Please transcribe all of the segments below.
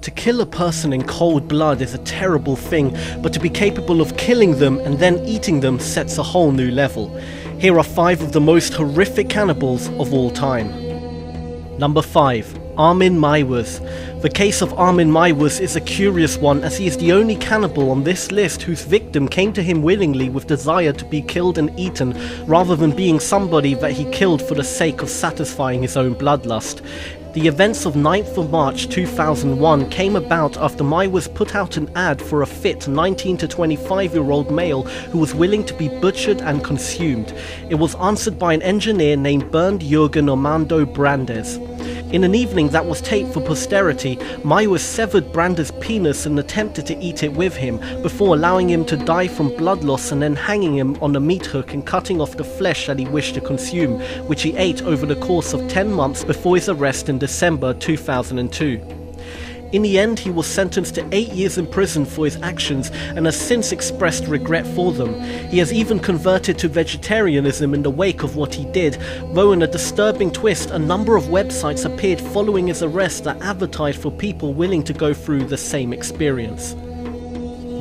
To kill a person in cold blood is a terrible thing, but to be capable of killing them and then eating them sets a whole new level. Here are 5 of the most horrific cannibals of all time. Number 5. Armin Meiwes. The case of Armin Meiwes is a curious one, as he is the only cannibal on this list whose victim came to him willingly with desire to be killed and eaten, rather than being somebody that he killed for the sake of satisfying his own bloodlust. The events of 9th of March 2001 came about after Meiwes put out an ad for a fit 19 to 25-year-old male who was willing to be butchered and consumed. It was answered by an engineer named Bernd Jürgen Armando Brandes. In an evening that was taped for posterity, Meiwes severed Brandes' penis and attempted to eat it with him, before allowing him to die from blood loss and then hanging him on a meat hook and cutting off the flesh that he wished to consume, which he ate over the course of 10 months before his arrest in December 2002. In the end, he was sentenced to 8 years in prison for his actions and has since expressed regret for them. He has even converted to vegetarianism in the wake of what he did, though in a disturbing twist, a number of websites appeared following his arrest that advertised for people willing to go through the same experience.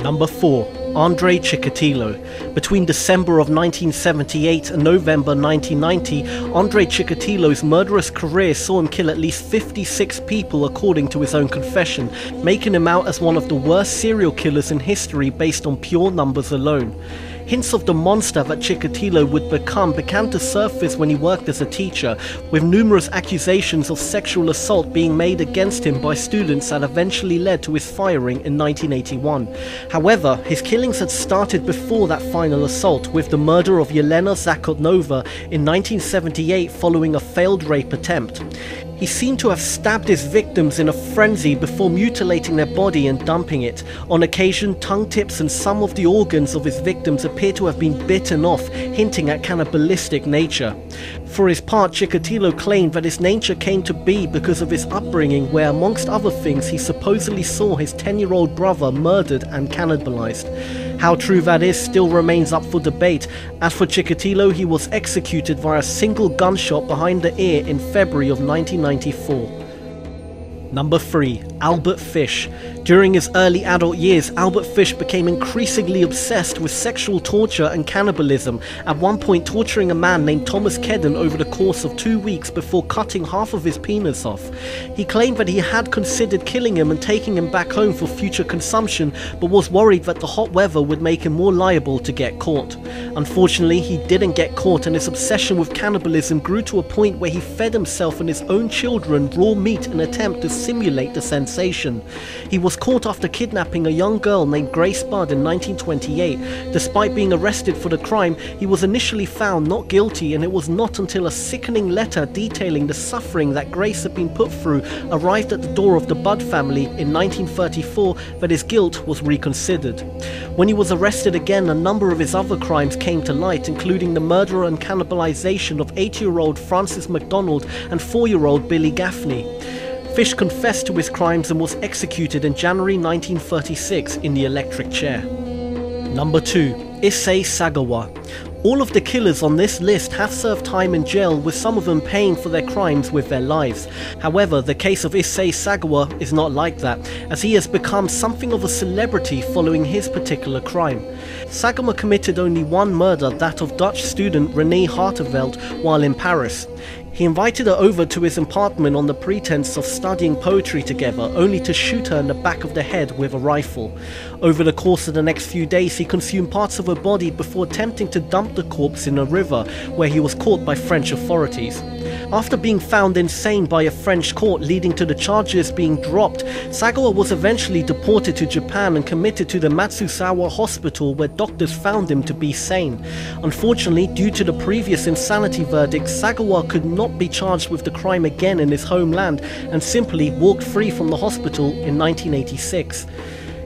Number 4. Andrei Chikatilo. Between December of 1978 and November 1990, Andrei Chikatilo's murderous career saw him kill at least 56 people according to his own confession, making him out as one of the worst serial killers in history based on pure numbers alone. Hints of the monster that Chikatilo would become began to surface when he worked as a teacher, with numerous accusations of sexual assault being made against him by students that eventually led to his firing in 1981. However, his killings had started before that final assault, with the murder of Yelena Zakotnova in 1978 following a failed rape attempt. He seemed to have stabbed his victims in a frenzy before mutilating their body and dumping it. On occasion, tongue tips and some of the organs of his victims appear to have been bitten off, hinting at cannibalistic nature. For his part, Chikatilo claimed that his nature came to be because of his upbringing, where amongst other things he supposedly saw his 10-year-old brother murdered and cannibalized. How true that is still remains up for debate. As for Chikatilo, he was executed via a single gunshot behind the ear in February of 1994. Number 3. Albert Fish. During his early adult years, Albert Fish became increasingly obsessed with sexual torture and cannibalism, at one point torturing a man named Thomas Kedden over the course of 2 weeks before cutting half of his penis off. He claimed that he had considered killing him and taking him back home for future consumption, but was worried that the hot weather would make him more liable to get caught. Unfortunately, he didn't get caught, and his obsession with cannibalism grew to a point where he fed himself and his own children raw meat in an attempt to simulate the sensation. He was caught after kidnapping a young girl named Grace Budd in 1928. Despite being arrested for the crime, he was initially found not guilty, and it was not until a sickening letter detailing the suffering that Grace had been put through arrived at the door of the Budd family in 1934 that his guilt was reconsidered. When he was arrested again, a number of his other crimes came to light, including the murder and cannibalization of 8-year-old Francis MacDonald and 4-year-old Billy Gaffney. Fish confessed to his crimes and was executed in January 1936 in the electric chair. Number 2. Issei Sagawa. All of the killers on this list have served time in jail, with some of them paying for their crimes with their lives. However, the case of Issei Sagawa is not like that, as he has become something of a celebrity following his particular crime. Sagawa committed only one murder, that of Dutch student Renee Harteveld, while in Paris. He invited her over to his apartment on the pretense of studying poetry together, only to shoot her in the back of the head with a rifle. Over the course of the next few days, he consumed parts of her body before attempting to dump the corpse in a river, where he was caught by French authorities. After being found insane by a French court, leading to the charges being dropped, Sagawa was eventually deported to Japan and committed to the Matsuzawa hospital, where doctors found him to be sane. Unfortunately, due to the previous insanity verdict, Sagawa could not be charged with the crime again in his homeland and simply walked free from the hospital in 1986.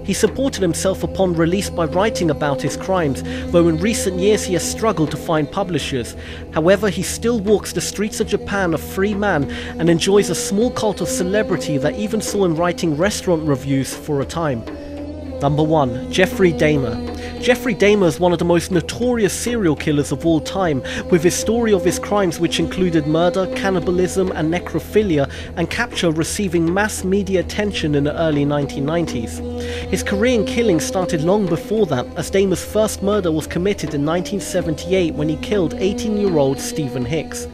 He supported himself upon release by writing about his crimes, though in recent years he has struggled to find publishers. However, he still walks the streets of Japan a free man and enjoys a small cult of celebrity that even saw him writing restaurant reviews for a time. Number 1. Jeffrey Dahmer. Jeffrey Dahmer is one of the most notorious serial killers of all time, with his story of his crimes which included murder, cannibalism and necrophilia and capture receiving mass media attention in the early 1990s. His career in killing started long before that, as Dahmer's first murder was committed in 1978 when he killed 18-year-old Stephen Hicks.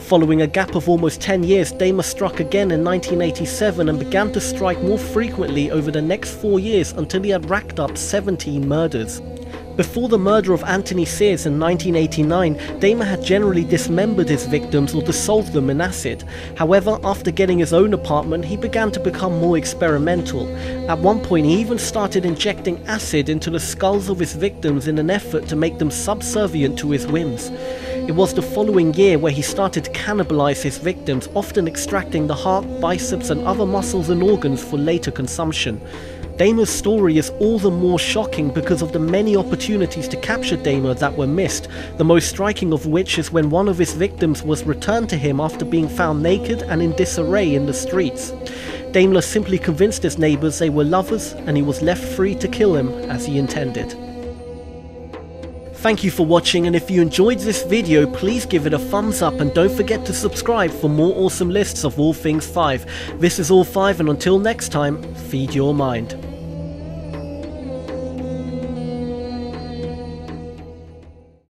Following a gap of almost 10 years, Dahmer struck again in 1987 and began to strike more frequently over the next 4 years until he had racked up 17 murders. Before the murder of Anthony Sears in 1989, Dahmer had generally dismembered his victims or dissolved them in acid. However, after getting his own apartment, he began to become more experimental. At one point, he even started injecting acid into the skulls of his victims in an effort to make them subservient to his whims. It was the following year where he started to cannibalize his victims, often extracting the heart, biceps and other muscles and organs for later consumption. Dahmer's story is all the more shocking because of the many opportunities to capture Dahmer that were missed, the most striking of which is when one of his victims was returned to him after being found naked and in disarray in the streets. Dahmer simply convinced his neighbours they were lovers and he was left free to kill him as he intended. Thank you for watching, and if you enjoyed this video, please give it a thumbs up and don't forget to subscribe for more awesome lists of all things 5. This is All 5, and until next time, feed your mind.